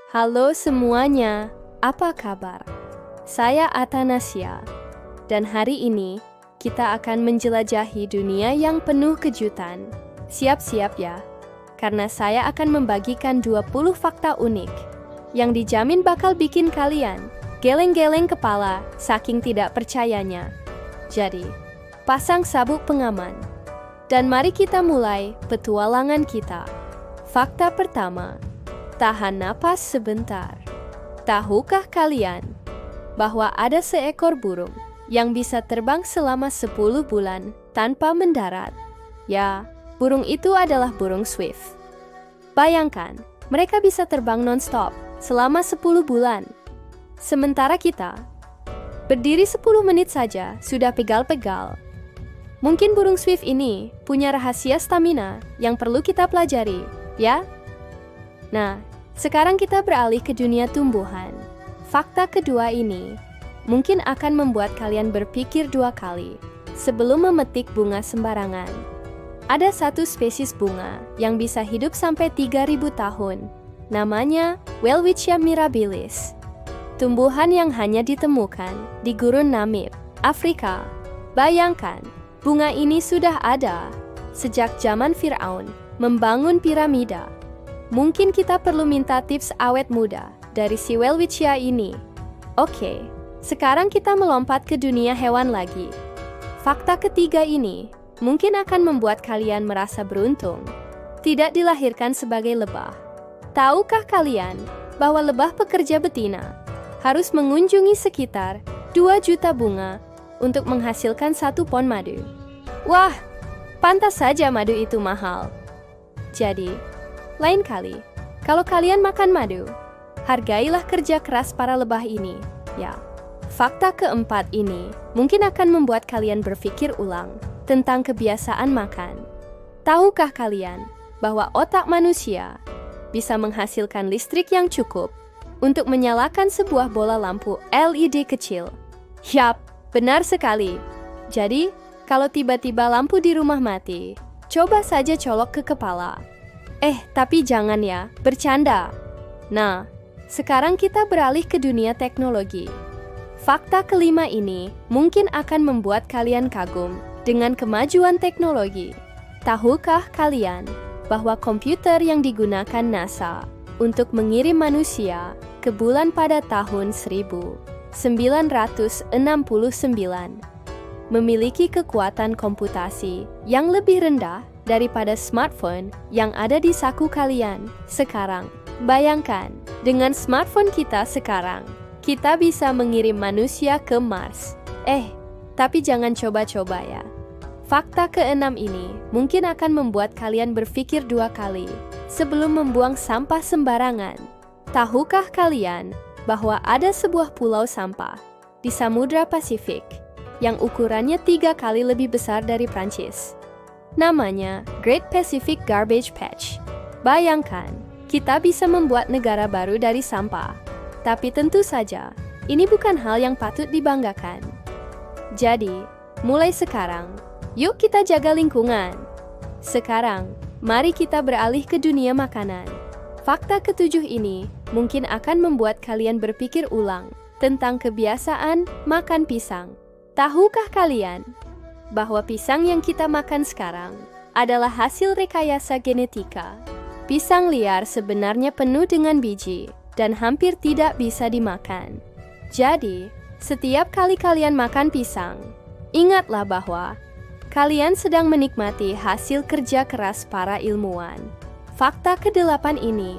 Halo semuanya, apa kabar? Saya Atanasia, dan hari ini kita akan menjelajahi dunia yang penuh kejutan. Siap-siap ya, karena saya akan membagikan 20 fakta unik yang dijamin bakal bikin kalian geleng-geleng kepala saking tidak percayanya. Jadi, pasang sabuk pengaman, dan mari kita mulai petualangan kita. Fakta pertama, tahan napas sebentar. Tahukah kalian bahwa ada seekor burung yang bisa terbang selama 10 bulan tanpa mendarat? Ya, burung itu adalah burung swift. Bayangkan, mereka bisa terbang non-stop selama 10 bulan. Sementara kita, berdiri 10 menit saja sudah pegal-pegal. Mungkin burung swift ini punya rahasia stamina yang perlu kita pelajari, ya? Nah, sekarang kita beralih ke dunia tumbuhan. Fakta kedua ini mungkin akan membuat kalian berpikir 2 kali sebelum memetik bunga sembarangan. Ada satu spesies bunga yang bisa hidup sampai 3.000 tahun. Namanya Welwitschia mirabilis. Tumbuhan yang hanya ditemukan di gurun Namib, Afrika. Bayangkan, bunga ini sudah ada sejak zaman Firaun membangun piramida. Mungkin kita perlu minta tips awet muda dari si Welwitschia ini. Oke, sekarang kita melompat ke dunia hewan lagi. Fakta ketiga ini mungkin akan membuat kalian merasa beruntung tidak dilahirkan sebagai lebah. Tahukah kalian bahwa lebah pekerja betina harus mengunjungi sekitar 2 juta bunga untuk menghasilkan 1 pon madu? Wah, pantas saja madu itu mahal. Jadi, lain kali, kalau kalian makan madu, hargailah kerja keras para lebah ini, ya. Fakta keempat ini mungkin akan membuat kalian berpikir ulang tentang kebiasaan makan. Tahukah kalian bahwa otak manusia bisa menghasilkan listrik yang cukup untuk menyalakan sebuah bola lampu LED kecil? Yap, benar sekali. Jadi, kalau tiba-tiba lampu di rumah mati, coba saja colok ke kepala. Tapi jangan ya, bercanda. Nah, sekarang kita beralih ke dunia teknologi. Fakta kelima ini mungkin akan membuat kalian kagum dengan kemajuan teknologi. Tahukah kalian bahwa komputer yang digunakan NASA untuk mengirim manusia ke bulan pada tahun 1969 memiliki kekuatan komputasi yang lebih rendah daripada smartphone yang ada di saku kalian sekarang? Bayangkan, dengan smartphone kita sekarang, kita bisa mengirim manusia ke Mars. Tapi jangan coba-coba ya. Fakta keenam ini mungkin akan membuat kalian berpikir 2 kali sebelum membuang sampah sembarangan. Tahukah kalian bahwa ada sebuah pulau sampah di Samudra Pasifik yang ukurannya 3 kali lebih besar dari Prancis? Namanya Great Pacific Garbage Patch. Bayangkan, kita bisa membuat negara baru dari sampah. Tapi tentu saja, ini bukan hal yang patut dibanggakan. Jadi, mulai sekarang, yuk kita jaga lingkungan. Sekarang, mari kita beralih ke dunia makanan. Fakta ketujuh ini mungkin akan membuat kalian berpikir ulang tentang kebiasaan makan pisang. Tahukah kalian bahwa pisang yang kita makan sekarang adalah hasil rekayasa genetika? Pisang liar sebenarnya penuh dengan biji dan hampir tidak bisa dimakan. Jadi, setiap kali kalian makan pisang, ingatlah bahwa kalian sedang menikmati hasil kerja keras para ilmuwan. Fakta ke-8 ini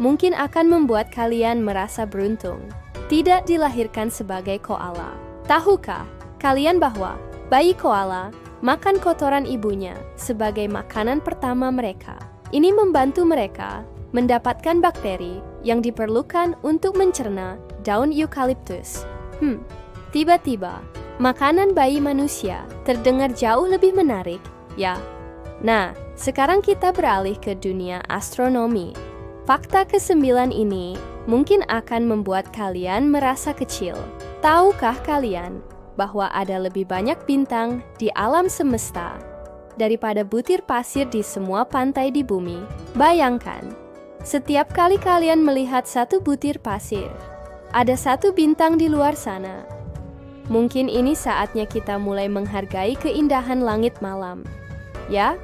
mungkin akan membuat kalian merasa beruntung tidak dilahirkan sebagai koala. Tahukah kalian bahwa bayi koala makan kotoran ibunya sebagai makanan pertama mereka? Ini membantu mereka mendapatkan bakteri yang diperlukan untuk mencerna daun eukaliptus. Tiba-tiba, makanan bayi manusia terdengar jauh lebih menarik, ya? Nah, sekarang kita beralih ke dunia astronomi. Fakta ke-9 ini mungkin akan membuat kalian merasa kecil. Tahukah kalian bahwa ada lebih banyak bintang di alam semesta daripada butir pasir di semua pantai di bumi? Bayangkan, Setiap kali kalian melihat satu butir pasir, ada satu bintang di luar sana. Mungkin ini saatnya kita mulai menghargai keindahan langit malam. Ya?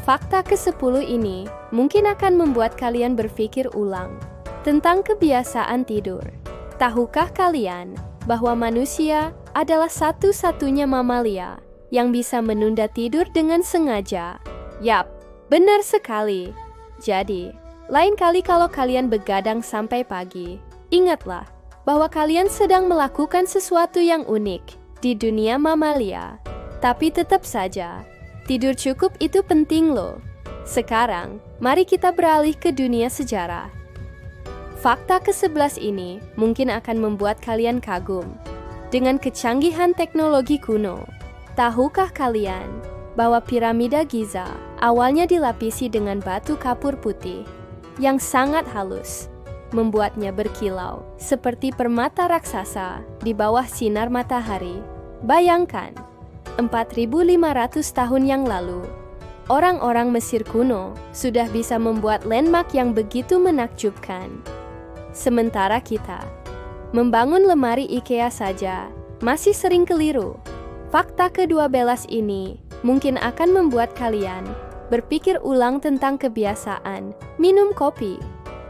Fakta ke-10 ini mungkin akan membuat kalian berpikir ulang tentang kebiasaan tidur. Tahukah kalian bahwa manusia adalah satu-satunya mamalia yang bisa menunda tidur dengan sengaja? Yap, benar sekali. Jadi, lain kali kalau kalian begadang sampai pagi, ingatlah bahwa kalian sedang melakukan sesuatu yang unik di dunia mamalia. Tapi tetap saja, tidur cukup itu penting loh. Sekarang, mari kita beralih ke dunia sejarah. Fakta ke-11 ini mungkin akan membuat kalian kagum dengan kecanggihan teknologi kuno. Tahukah kalian bahwa piramida Giza awalnya dilapisi dengan batu kapur putih yang sangat halus, membuatnya berkilau seperti permata raksasa di bawah sinar matahari? Bayangkan, 4.500 tahun yang lalu, orang-orang Mesir kuno sudah bisa membuat landmark yang begitu menakjubkan. Sementara kita, membangun lemari IKEA saja masih sering keliru. Fakta ke-12 ini mungkin akan membuat kalian berpikir ulang tentang kebiasaan minum kopi.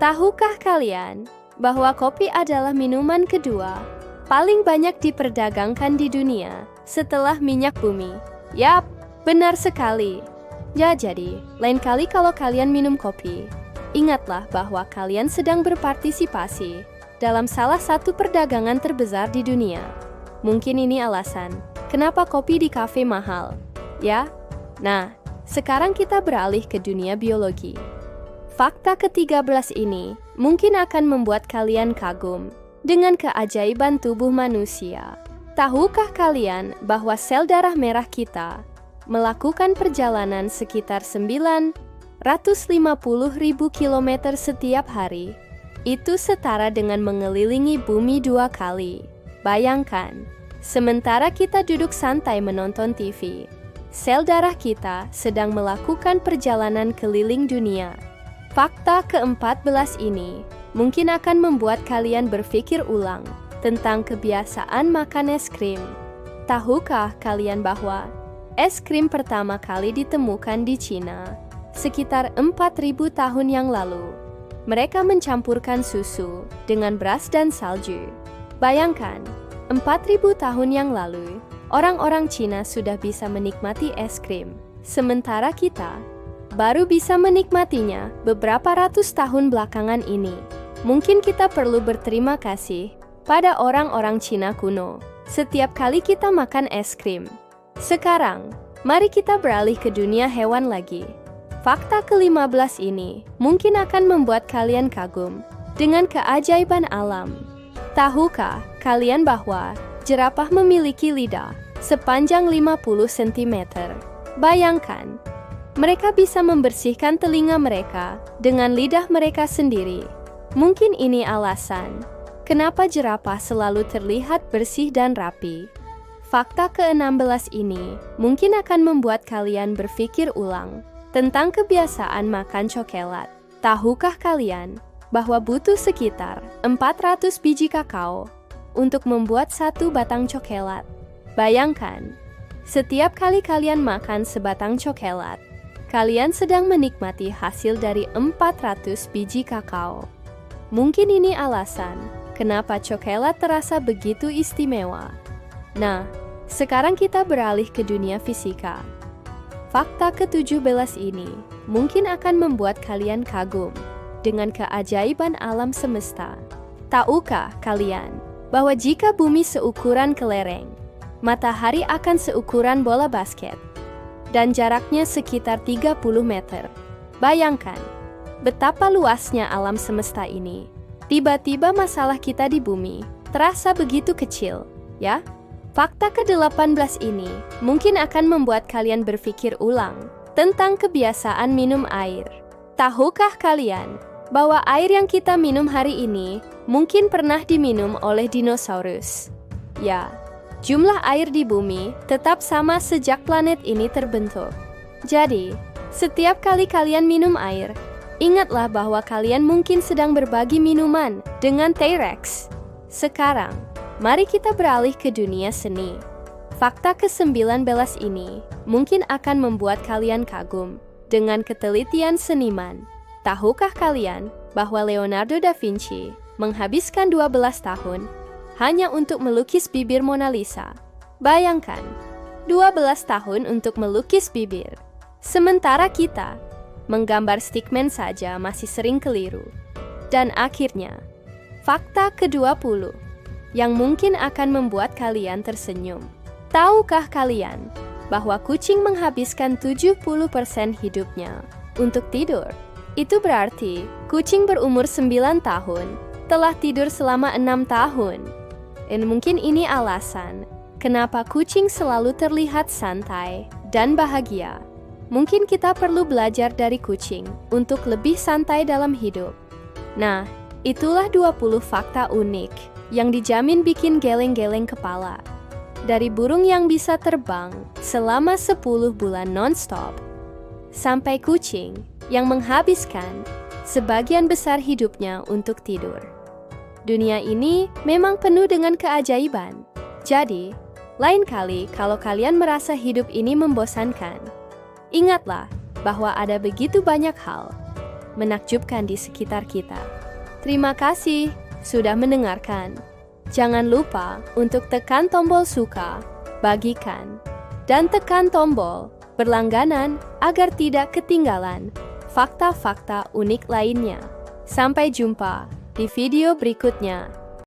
Tahukah kalian bahwa kopi adalah minuman kedua paling banyak diperdagangkan di dunia setelah minyak bumi? Yap, benar sekali. Ya, jadi, lain kali kalau kalian minum kopi, ingatlah bahwa kalian sedang berpartisipasi dalam salah satu perdagangan terbesar di dunia. Mungkin ini alasan kenapa kopi di kafe mahal, ya? Nah, sekarang kita beralih ke dunia biologi. Fakta ke-13 ini mungkin akan membuat kalian kagum dengan keajaiban tubuh manusia. Tahukah kalian bahwa sel darah merah kita melakukan perjalanan sekitar 950.000 kilometer setiap hari? Itu setara dengan mengelilingi bumi 2 kali. Bayangkan, sementara kita duduk santai menonton TV, sel darah kita sedang melakukan perjalanan keliling dunia. Fakta ke-14 ini mungkin akan membuat kalian berpikir ulang tentang kebiasaan makan es krim. Tahukah kalian bahwa es krim pertama kali ditemukan di Cina sekitar 4.000 tahun yang lalu? Mereka mencampurkan susu dengan beras dan salju. Bayangkan, 4.000 tahun yang lalu, orang-orang Cina sudah bisa menikmati es krim, sementara kita baru bisa menikmatinya beberapa ratus tahun belakangan ini. Mungkin kita perlu berterima kasih pada orang-orang Cina kuno setiap kali kita makan es krim. Sekarang, mari kita beralih ke dunia hewan lagi. Fakta ke-15 ini mungkin akan membuat kalian kagum dengan keajaiban alam. Tahukah kalian bahwa jerapah memiliki lidah sepanjang 50 cm? Bayangkan, mereka bisa membersihkan telinga mereka dengan lidah mereka sendiri. Mungkin ini alasan kenapa jerapah selalu terlihat bersih dan rapi. Fakta ke-16 ini mungkin akan membuat kalian berpikir ulang tentang kebiasaan makan coklat. Tahukah kalian bahwa butuh sekitar 400 biji kakao untuk membuat satu batang coklat? Bayangkan, setiap kali kalian makan sebatang coklat, kalian sedang menikmati hasil dari 400 biji kakao. Mungkin ini alasan kenapa coklat terasa begitu istimewa. Nah, sekarang kita beralih ke dunia fisika. Fakta ke-17 ini mungkin akan membuat kalian kagum dengan keajaiban alam semesta. Tahukah kalian bahwa jika bumi seukuran kelereng, matahari akan seukuran bola basket, dan jaraknya sekitar 30 meter? Bayangkan, betapa luasnya alam semesta ini. Tiba-tiba masalah kita di bumi terasa begitu kecil, ya? Fakta ke-18 ini mungkin akan membuat kalian berpikir ulang tentang kebiasaan minum air. Tahukah kalian bahwa air yang kita minum hari ini mungkin pernah diminum oleh dinosaurus? Ya, jumlah air di bumi tetap sama sejak planet ini terbentuk. Jadi, setiap kali kalian minum air, Ingatlah bahwa kalian mungkin sedang berbagi minuman dengan T-Rex. Sekarang, mari kita beralih ke dunia seni. Fakta ke-19 ini mungkin akan membuat kalian kagum dengan ketelitian seniman. Tahukah kalian bahwa Leonardo da Vinci menghabiskan 12 tahun hanya untuk melukis bibir Mona Lisa? Bayangkan, 12 tahun untuk melukis bibir. Sementara kita menggambar stickman saja masih sering keliru. Dan akhirnya, fakta ke-20 yang mungkin akan membuat kalian tersenyum. Tahukah kalian bahwa kucing menghabiskan 70% hidupnya untuk tidur? Itu berarti kucing berumur 9 tahun telah tidur selama 6 tahun. Dan mungkin ini alasan kenapa kucing selalu terlihat santai dan bahagia. Mungkin kita perlu belajar dari kucing untuk lebih santai dalam hidup. Nah, itulah 20 fakta unik yang dijamin bikin geleng-geleng kepala. Dari burung yang bisa terbang selama 10 bulan non-stop, sampai kucing yang menghabiskan sebagian besar hidupnya untuk tidur. Dunia ini memang penuh dengan keajaiban. Jadi, lain kali kalau kalian merasa hidup ini membosankan, ingatlah bahwa ada begitu banyak hal menakjubkan di sekitar kita. Terima kasih sudah mendengarkan. Jangan lupa untuk tekan tombol suka, bagikan, dan tekan tombol berlangganan agar tidak ketinggalan fakta-fakta unik lainnya. Sampai jumpa di video berikutnya.